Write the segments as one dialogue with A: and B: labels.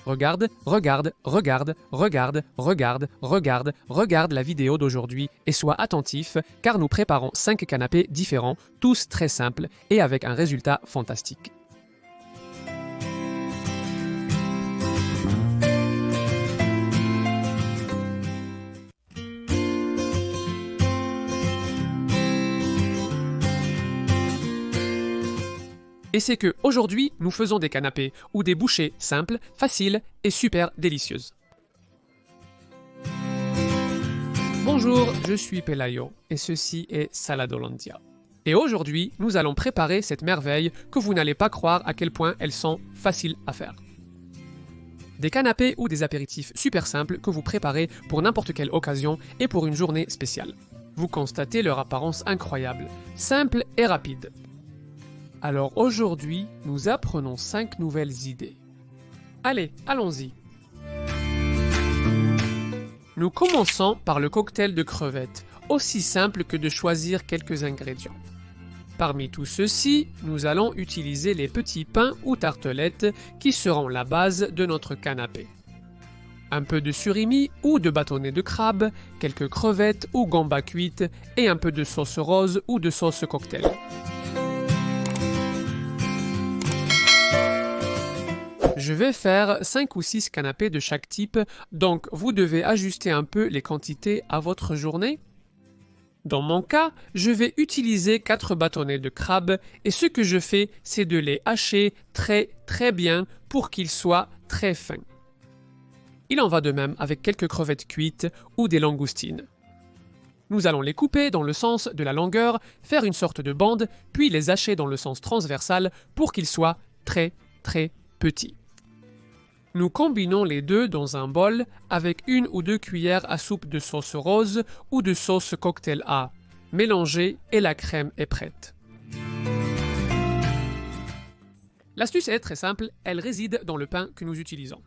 A: Regarde, regarde, regarde, regarde, regarde, regarde, regarde la vidéo d'aujourd'hui et sois attentif car nous préparons 5 canapés différents, tous très simples et avec un résultat fantastique. Et c'est que aujourd'hui, nous faisons des canapés ou des bouchées simples, faciles et super délicieuses. Bonjour, je suis Pelayo et ceci est Saladolandia. Et aujourd'hui, nous allons préparer cette merveille que vous n'allez pas croire à quel point elles sont faciles à faire. Des canapés ou des apéritifs super simples que vous préparez pour n'importe quelle occasion et pour une journée spéciale. Vous constatez leur apparence incroyable, simple et rapide. Alors aujourd'hui, nous apprenons 5 nouvelles idées. Allez, allons-y. Nous commençons par le cocktail de crevettes, aussi simple que de choisir quelques ingrédients. Parmi tous ceux-ci, nous allons utiliser les petits pains ou tartelettes qui seront la base de notre canapé. Un peu de surimi ou de bâtonnet de crabe, quelques crevettes ou gambas cuites et un peu de sauce rose ou de sauce cocktail. Je vais faire 5 ou 6 canapés de chaque type, donc vous devez ajuster un peu les quantités à votre journée. Dans mon cas, je vais utiliser 4 bâtonnets de crabe et ce que je fais, c'est de les hacher très bien pour qu'ils soient très fins. Il en va de même avec quelques crevettes cuites ou des langoustines. Nous allons les couper dans le sens de la longueur, faire une sorte de bande, puis les hacher dans le sens transversal pour qu'ils soient très petits. Nous combinons les deux dans un bol avec 1 ou 2 cuillères à soupe de sauce rose ou de sauce cocktail A. Mélangez et la crème est prête. L'astuce est très simple, elle réside dans le pain que nous utilisons.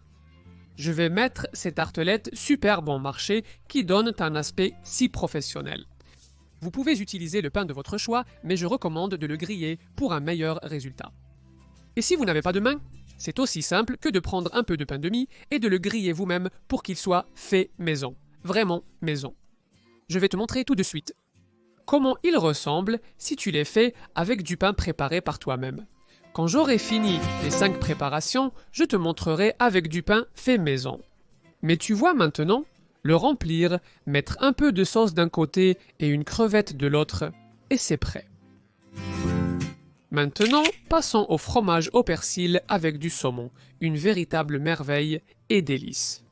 A: Je vais mettre ces tartelettes super bon marché qui donnent un aspect si professionnel. Vous pouvez utiliser le pain de votre choix, mais je recommande de le griller pour un meilleur résultat. Et si vous n'avez pas de main, c'est aussi simple que de prendre un peu de pain de mie et de le griller vous-même pour qu'il soit fait maison. Vraiment maison. Je vais te montrer tout de suite comment il ressemble si tu les fais avec du pain préparé par toi-même. Quand j'aurai fini les 5 préparations, je te montrerai avec du pain fait maison. Mais tu vois maintenant, le remplir, mettre un peu de sauce d'un côté et une crevette de l'autre, et c'est prêt. Maintenant, passons au fromage au persil avec du saumon, une véritable merveille et délice.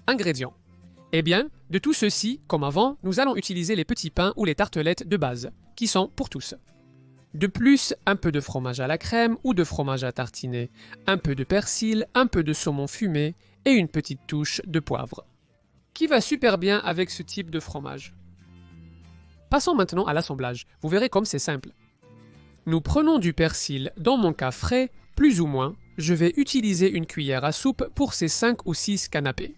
A: Ingrédients. Eh bien, de tout ceci, comme avant, nous allons utiliser les petits pains ou les tartelettes de base, qui sont pour tous. De plus, un peu de fromage à la crème ou de fromage à tartiner, un peu de persil, un peu de saumon fumé et une petite touche de poivre. Qui va super bien avec ce type de fromage. Passons maintenant à l'assemblage, vous verrez comme c'est simple. Nous prenons du persil, dans mon cas frais, plus ou moins, je vais utiliser une cuillère à soupe pour ces 5 ou 6 canapés.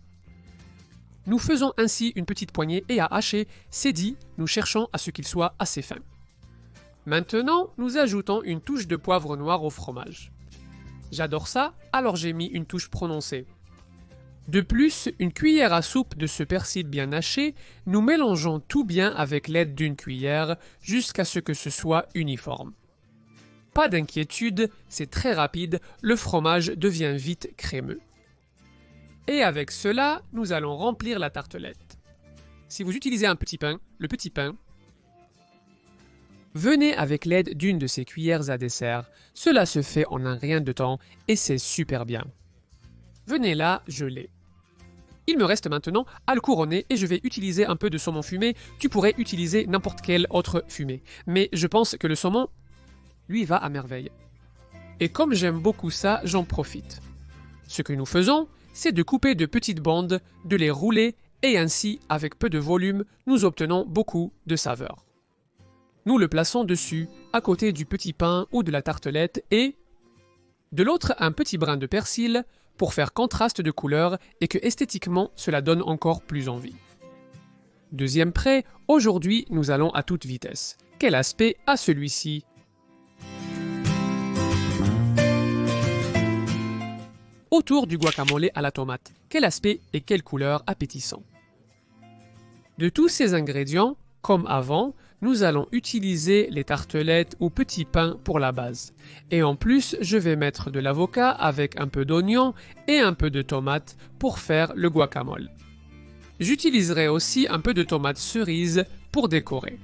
A: Nous faisons ainsi une petite poignée et à hacher, c'est dit, nous cherchons à ce qu'il soit assez fin. Maintenant, nous ajoutons une touche de poivre noir au fromage. J'adore ça, alors j'ai mis une touche prononcée. De plus, une cuillère à soupe de ce persil bien haché, nous mélangeons tout bien avec l'aide d'une cuillère jusqu'à ce que ce soit uniforme. Pas d'inquiétude, c'est très rapide, le fromage devient vite crémeux. Et avec cela, nous allons remplir la tartelette. Si vous utilisez un petit pain, le petit pain, venez avec l'aide d'une de ces cuillères à dessert. Cela se fait en un rien de temps et c'est super bien. Venez là, je l'ai. Il me reste maintenant à le couronner et je vais utiliser un peu de saumon fumé. Tu pourrais utiliser n'importe quel autre fumé. Mais je pense que le saumon, lui, va à merveille. Et comme j'aime beaucoup ça, j'en profite. Ce que nous faisons, c'est de couper de petites bandes, de les rouler et ainsi, avec peu de volume, nous obtenons beaucoup de saveur. Nous le plaçons dessus, à côté du petit pain ou de la tartelette et, de l'autre, un petit brin de persil pour faire contraste de couleur et que esthétiquement cela donne encore plus envie. Deuxième prêt, aujourd'hui nous allons à toute vitesse. Quel aspect a celui-ci ? autour du guacamole à la tomate. Quel aspect et quelle couleur appétissant. De tous ces ingrédients, comme avant, nous allons utiliser les tartelettes ou petits pains pour la base. Et en plus, je vais mettre de l'avocat avec un peu d'oignon et un peu de tomate pour faire le guacamole. J'utiliserai aussi un peu de tomates cerises pour décorer.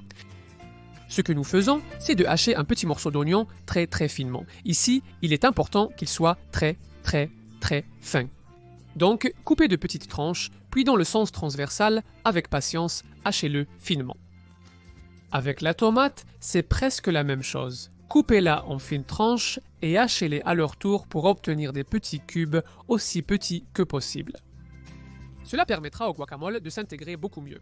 A: Ce que nous faisons, c'est de hacher un petit morceau d'oignon très finement. Ici, il est important qu'il soit très fin. Donc, coupez de petites tranches, puis dans le sens transversal, avec patience, hachez-le finement. Avec la tomate, c'est presque la même chose. Coupez-la en fines tranches et hachez-les à leur tour pour obtenir des petits cubes aussi petits que possible. Cela permettra au guacamole de s'intégrer beaucoup mieux.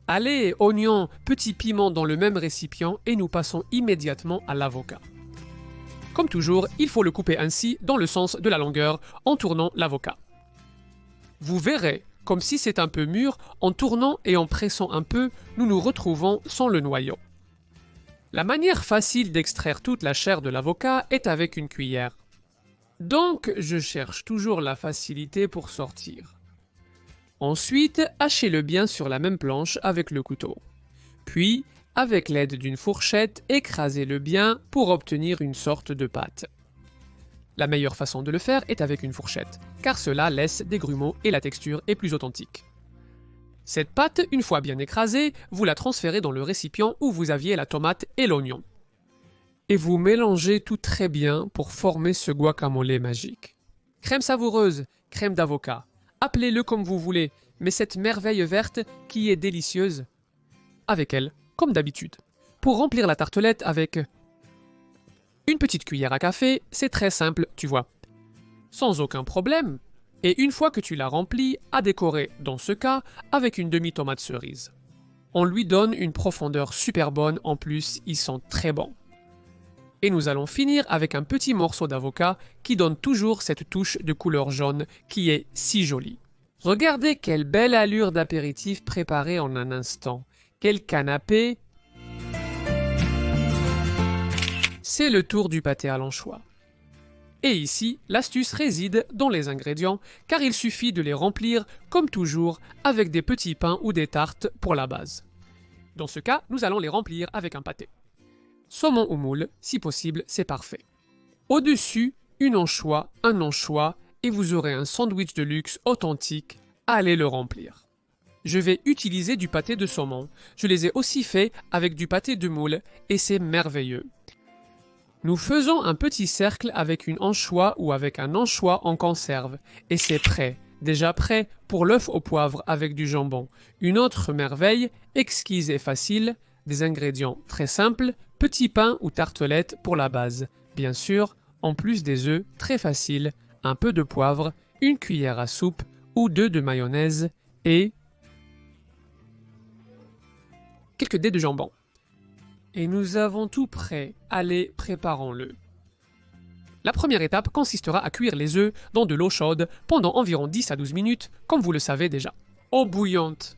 A: Allez, oignons, petits piments dans le même récipient et nous passons immédiatement à l'avocat. Comme toujours, il faut le couper ainsi dans le sens de la longueur en tournant l'avocat. Vous verrez, comme si c'est un peu mûr, en tournant et en pressant un peu, nous nous retrouvons sans le noyau. La manière facile d'extraire toute la chair de l'avocat est avec une cuillère. Donc, je cherche toujours la facilité pour sortir. Ensuite, hachez-le bien sur la même planche avec le couteau. Puis, avec l'aide d'une fourchette, écrasez-le bien pour obtenir une sorte de pâte. La meilleure façon de le faire est avec une fourchette, car cela laisse des grumeaux et la texture est plus authentique. Cette pâte, une fois bien écrasée, vous la transférez dans le récipient où vous aviez la tomate et l'oignon. Et vous mélangez tout très bien pour former ce guacamole magique. Crème savoureuse, crème d'avocat, appelez-le comme vous voulez, mais cette merveille verte qui est délicieuse, avec elle, comme d'habitude. Pour remplir la tartelette avec une petite cuillère à café, c'est très simple, tu vois. Sans aucun problème. Et une fois que tu l'as remplie, à décorer, dans ce cas, avec une demi-tomate cerise. On lui donne une profondeur super bonne, en plus, ils sont très bons. Et nous allons finir avec un petit morceau d'avocat qui donne toujours cette touche de couleur jaune qui est si jolie. Regardez quelle belle allure d'apéritif préparé en un instant. Quel canapé! C'est le tour du pâté à l'anchois. Et ici, l'astuce réside dans les ingrédients, car il suffit de les remplir, comme toujours, avec des petits pains ou des tartes pour la base. Dans ce cas, nous allons les remplir avec un pâté. Saumon ou moule, si possible, c'est parfait. Au-dessus, une anchois, un anchois, et vous aurez un sandwich de luxe authentique. Allez le remplir. Je vais utiliser du pâté de saumon. Je les ai aussi faits avec du pâté de moule, et c'est merveilleux. Nous faisons un petit cercle avec une anchois ou avec un anchois en conserve, et c'est prêt. Déjà prêt pour l'œuf au poivre avec du jambon. Une autre merveille, exquise et facile, des ingrédients très simples, petit pain ou tartelette pour la base. Bien sûr, en plus des œufs, très facile, un peu de poivre, une cuillère à soupe ou 2 de mayonnaise et quelques dés de jambon. Et nous avons tout prêt. Allez, préparons-le. La première étape consistera à cuire les œufs dans de l'eau chaude pendant environ 10 à 12 minutes, comme vous le savez déjà. Eau bouillante.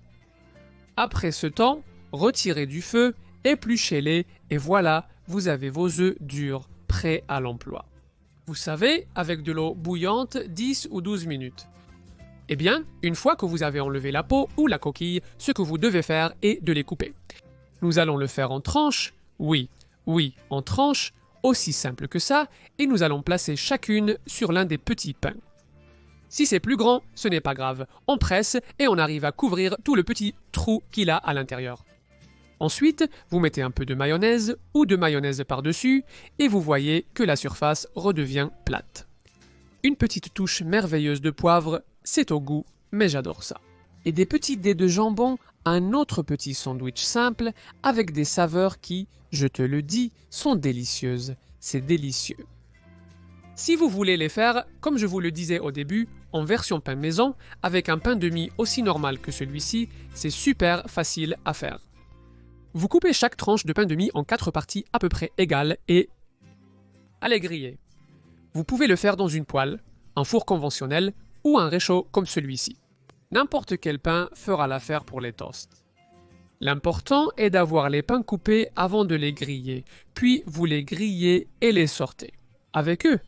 A: Après ce temps, retirez du feu, épluchez-les et voilà, vous avez vos œufs durs, prêts à l'emploi. Vous savez, avec de l'eau bouillante, 10 ou 12 minutes. Eh bien, une fois que vous avez enlevé la peau ou la coquille, ce que vous devez faire est de les couper. Nous allons le faire en tranches, oui, en tranches, aussi simple que ça, et nous allons placer chacune sur l'un des petits pains. Si c'est plus grand, ce n'est pas grave, on presse et on arrive à couvrir tout le petit trou qu'il a à l'intérieur. Ensuite, vous mettez un peu de mayonnaise ou de mayonnaise par-dessus, et vous voyez que la surface redevient plate. Une petite touche merveilleuse de poivre, c'est au goût, mais j'adore ça. Et des petits dés de jambon, un autre petit sandwich simple avec des saveurs qui, je te le dis, sont délicieuses. C'est délicieux. Si vous voulez les faire, comme je vous le disais au début, en version pain maison, avec un pain de mie aussi normal que celui-ci, c'est super facile à faire. Vous coupez chaque tranche de pain de mie en 4 parties à peu près égales et allez griller. Vous pouvez le faire dans une poêle, un four conventionnel ou un réchaud comme celui-ci. N'importe quel pain fera l'affaire pour les toasts. L'important est d'avoir les pains coupés avant de les griller, puis vous les grillez et les sortez. Avec eux,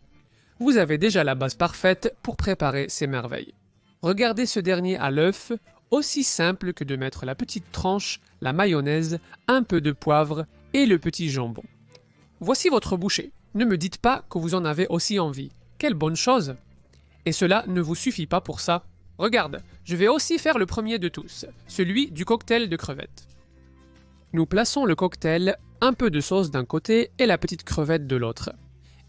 A: Vous avez déjà la base parfaite pour préparer ces merveilles. Regardez ce dernier à l'œuf, aussi simple que de mettre la petite tranche, la mayonnaise, un peu de poivre et le petit jambon. Voici votre bouchée. Ne me dites pas que vous en avez aussi envie. Quelle bonne chose! Et cela ne vous suffit pas pour ça. Regarde, je vais aussi faire le premier de tous, celui du cocktail de crevettes. Nous plaçons le cocktail, un peu de sauce d'un côté et la petite crevette de l'autre.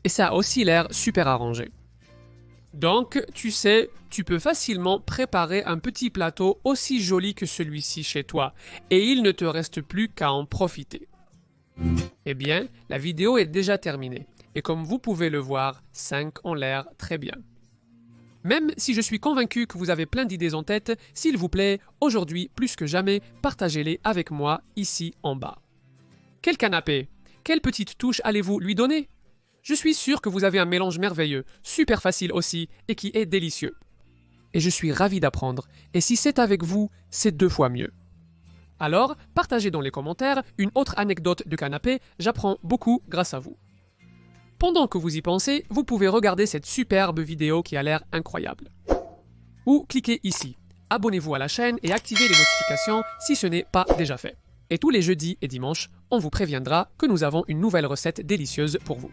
A: Et ça a aussi l'air super arrangé. Donc, tu sais, tu peux facilement préparer un petit plateau aussi joli que celui-ci chez toi, et il ne te reste plus qu'à en profiter. Eh bien, la vidéo est déjà terminée, et comme vous pouvez le voir, 5 ont l'air très bien. Même si je suis convaincu que vous avez plein d'idées en tête, s'il vous plaît, aujourd'hui, plus que jamais, partagez-les avec moi ici en bas. Quel canapé? Quelle petite touche allez-vous lui donner? Je suis sûr que vous avez un mélange merveilleux, super facile aussi, et qui est délicieux. Et je suis ravi d'apprendre, et si c'est avec vous, c'est 2 fois mieux. Alors, partagez dans les commentaires une autre anecdote de canapé, j'apprends beaucoup grâce à vous. Pendant que vous y pensez, vous pouvez regarder cette superbe vidéo qui a l'air incroyable. Ou cliquez ici, abonnez-vous à la chaîne et activez les notifications si ce n'est pas déjà fait. Et tous les jeudis et dimanches, on vous préviendra que nous avons une nouvelle recette délicieuse pour vous.